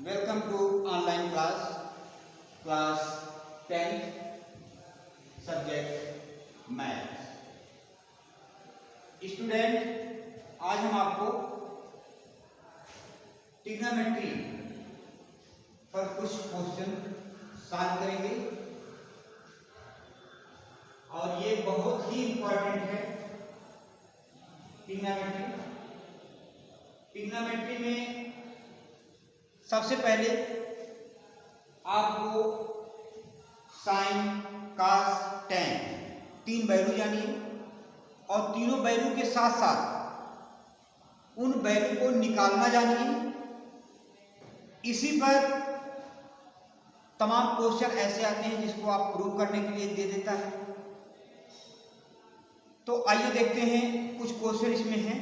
Welcome to online class 10 subject maths. Student, आज हम आपको ट्रिग्नोमेट्री पर कुछ क्वेश्चन सॉल्व करेंगे और ये बहुत ही इंपॉर्टेंट है। ट्रिग्नोमेट्री में सबसे पहले आपको साइन, कॉस, टैन तीन वैल्यू जानिए और तीनों वैल्यू के साथ साथ उन वैल्यू को निकालना जानिए। इसी पर तमाम क्वेश्चन ऐसे आते हैं जिसको आप प्रूव करने के लिए दे देता है। तो आइए देखते हैं, कुछ क्वेश्चन इसमें हैं,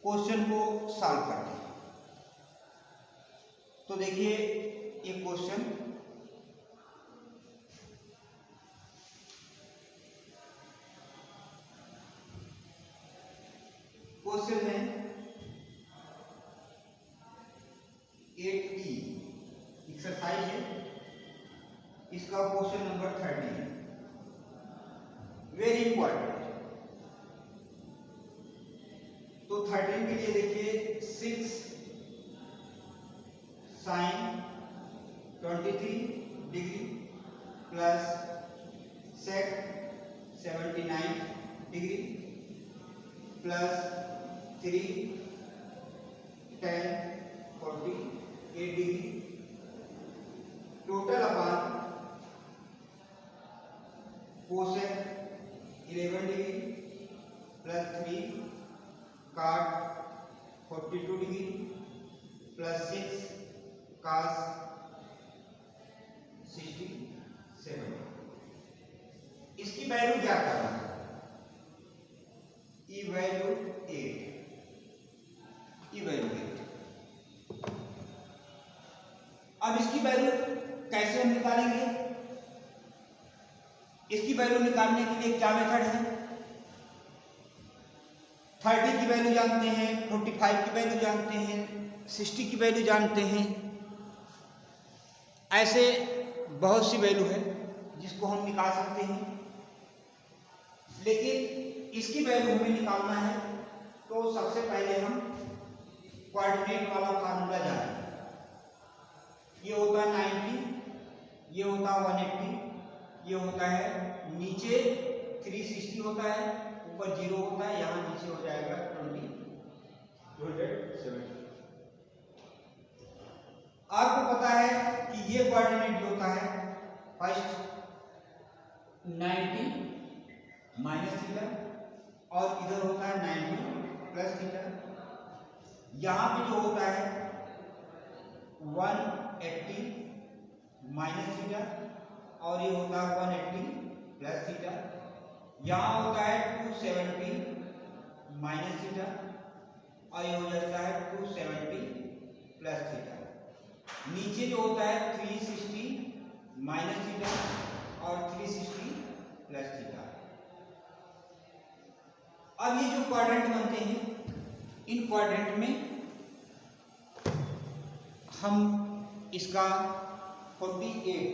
क्वेश्चन को सॉल्व करते हैं। तो देखिए ये क्वेश्चन है 8E एक्सरसाइज है, इसका क्वेश्चन नंबर 30 है। Very important. तो 13 के लिए देखिए 6 sine 23 degree plus sec 79 degree plus 3 10 48 degree total upon cosec 11 degree plus 3 cot 42 degree plus 6 cos 67। इसकी वैल्यू क्या करना है? ई वैल्यू 8। अब इसकी वैल्यू कैसे हम निकालेंगे? इसकी वैल्यू निकालने के लिए क्या मेथड है? 30 की वैल्यू जानते हैं, 45 की वैल्यू जानते हैं, 60 की वैल्यू जानते हैं। ऐसे बहुत सी वैल्यू है जिसको हम निकाल सकते हैं, लेकिन इसकी वैल्यू हमें निकालना है तो सबसे पहले हम कोऑर्डिनेट वाला फार्मूला जानें। ये होता है 90, ये होता है 180, ये होता है नीचे 360 होता है, ऊपर 0 होता है, यहाँ नीचे हो जाएगा 270। आपको पता है कि ये कोऑर्डिनेट जो होता है फर्स्ट 90 माइनस थीटा और इधर होता है 90 प्लस थीटा। यहाँ पे जो होता है 180 माइनस थीटा और ये होता है 180 प्लस थीटा। यहाँ होता है 270 माइनस थीटा और ये हो जाता है 270 प्लस थीटा। नीचे जो होता है 360 माइनस थीटा और 360 प्लस थीटा। अब ये जो क्वाड्रेंट बनते हैं, इन क्वाड्रेंट में हम इसका 48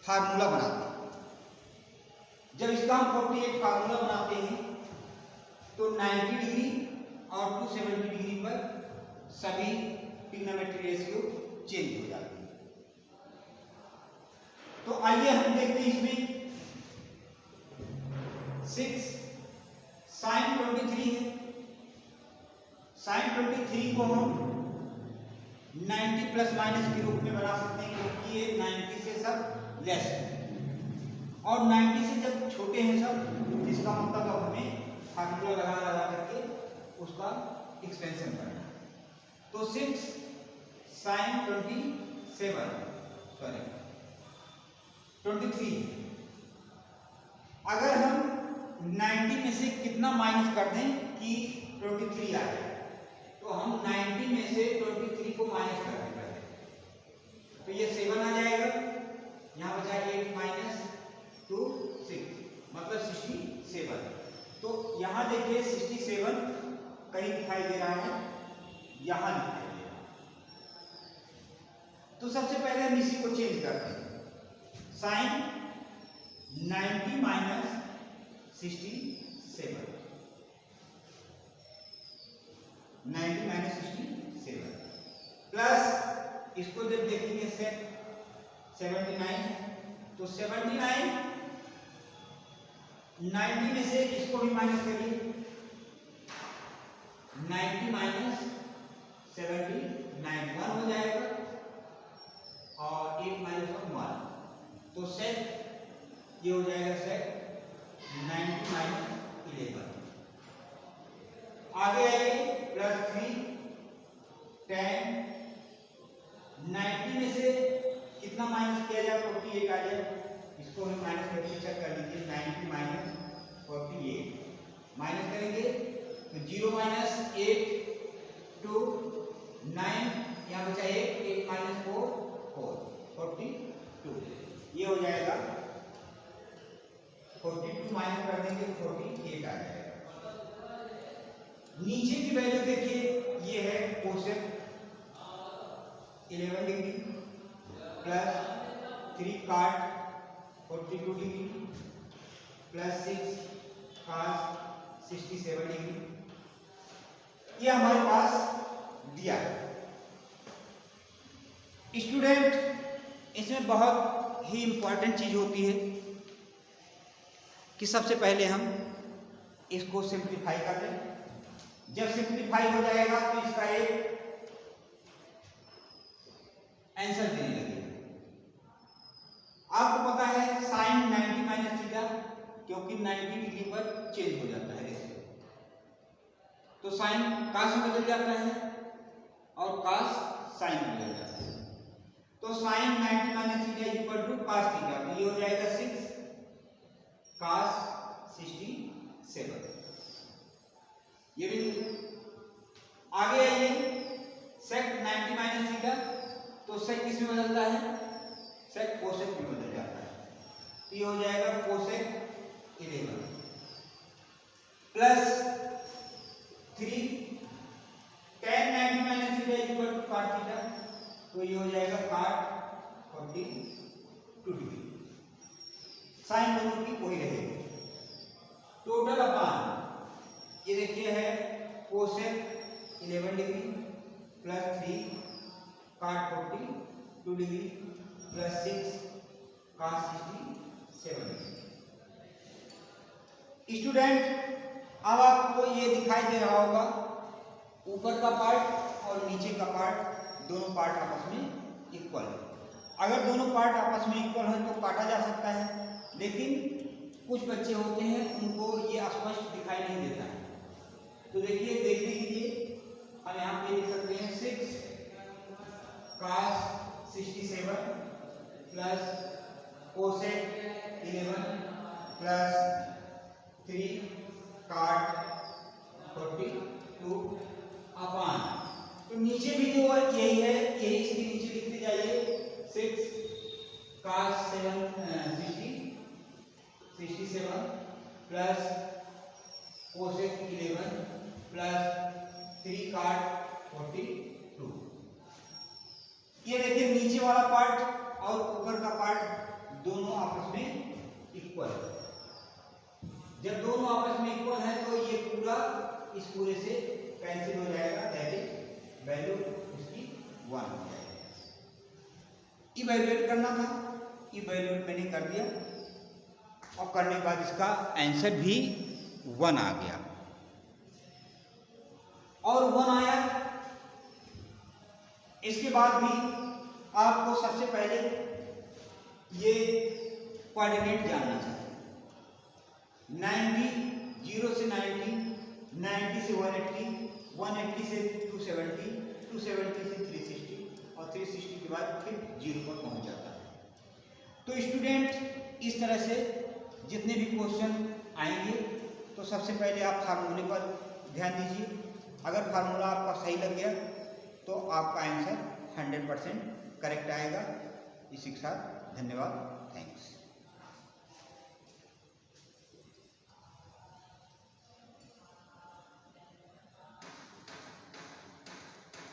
फार्मूला बनाते हैं। जब इसका हम 48 फार्मूला बनाते हैं तो 90 डिग्री और 270 डिग्री पर सभी ट्रिग्नोमेट्री रेशियो चेंज हो जाते हैं। तो आइए हम देखते हैं इसमें 6 साइन 23 है। साइन 23 को हम 90 प्लस माइनस के रूप में बना सकते हैं क्योंकि ये 90 से सब लेस है और 90 से जब छोटे हैं सब, इसका मतलब अब हमें फार्मूला लगा करके उसका एक्सपेंशन करना है। तो 6 साइन 23 अगर हम 90 में से कितना माइनस कर दें कि 23 आ जाए, तो हम 90 में से 23 को माइनस कर देंगे तो ये 7 आ जाएगा। यहाँ बचा 8 माइनस 2 6 मतलब 67। तो यहाँ देखिए 67 कहीं दिखाई दे रहा है यहां लिखते हैं। तो सबसे पहले हम इसी को चेंज करते हैं। साइन 90 माइनस 67, 90 माइनस 67 प्लस इसको जब देखेंगे सेट 79 है, तो 79 90 में से इसको भी माइनस करिए, 90 माइनस 79 1 हो जाएगा और 8 माइनस 1, तो सेट ये हो जाएगा सेट 90 माइनस 11। आगे आइए प्लस 3 10, 90 में से कितना माइनस किया जाए, 48 आ जाए, इसको हम माइनस करके चेक कर लीजिए, 90 माइनस 48 माइनस करेंगे तो 0 माइनस 8 2 9, यहाँ बचा 8 माइनस 4 42, ये हो जाएगा 42 माइनस कर देंगे 48 आ जाएगा। नीचे की वैल्यू देखिए, ये है कोसेक 11 डिग्री प्लस 3 काट 42 डिग्री प्लस 6 cos 67 डिग्री, ये हमारे पास दिया है। स्टूडेंट, इसमें बहुत ही इंपॉर्टेंट चीज होती है कि सबसे पहले हम इसको सिंप्लीफाई कर लें। जब सिंप्लीफाई हो जाएगा तो इसका एक आंसर देने लगेगा। आपको पता है साइन 90 माइनस थीटा, क्योंकि 90 डिग्री पर चेंज हो जाता है रेशियो, तो साइन कास में बदल जाता है और कास साइन में बदल जाता है। तो sine 90 minus theta equal to cos theta, तो ये हो जाएगा 6 कास 67, ये भी। आगे आइए सेक 90 माइनस थीटा, तो सेक किस में बदलता है, सेक कोसेक में बदल जाता है, तो ये हो जाएगा cosec 11 plus 3 tan 90 minus theta equal to cot theta, तो ये हो जाएगा काट 42 डिग्री। साइन दोनों की वही रहेगी। टोटल अपान ये देखिए है कोसेक 11 डिग्री प्लस 3 काट 42 डिग्री प्लस 6 काट 67 डिग्री। स्टूडेंट, अब आपको ये दिखाई दे रहा होगा ऊपर का पार्ट और नीचे का पार्ट, दोनों पार्ट आपस में इक्वल है। अगर दोनों पार्ट आपस में इक्वल है तो काटा जा सकता है, लेकिन कुछ बच्चे होते हैं उनको ये स्पष्ट दिखाई नहीं देता है। तो देखिए, देख लीजिए, हम यहाँ पे लिख सकते हैं 6 cos 67 प्लस कोसेक 11 प्लस 3 काट 42 अपान, तो नीचे भी जो यही है, यही इसके नीचे लिखते जाइए 6 cos 67 प्लस कोसेक 11 प्लस 3 काट 42। ये देखिए, नीचे वाला पार्ट और ऊपर का पार्ट दोनों आपस में इक्वल है। जब दोनों आपस में इक्वल है तो ये पूरा इस पूरे से कैंसिल हो जाएगा, दैट इज वैल्यू इसकी 1 हो जाएगा। इवैल्यूएट करना था, इवैल्यूएट मैंने कर दिया और करने के बाद इसका आंसर भी 1 आ गया। और 1 आया, इसके बाद भी आपको सबसे पहले ये कोऑर्डिनेट जानना चाहिए। 90 0 से 90, 90 से 180, 180 से 270, 270 से 360 और 360 के बाद फिर 0 पर पहुंच जाता है। तो स्टूडेंट, इस तरह से जितने भी क्वेश्चन आएंगे तो सबसे पहले आप फार्मूले पर ध्यान दीजिए। अगर फार्मूला आपका सही लग गया तो आपका आंसर 100% करेक्ट आएगा। इसी के साथ धन्यवाद, थैंक्स।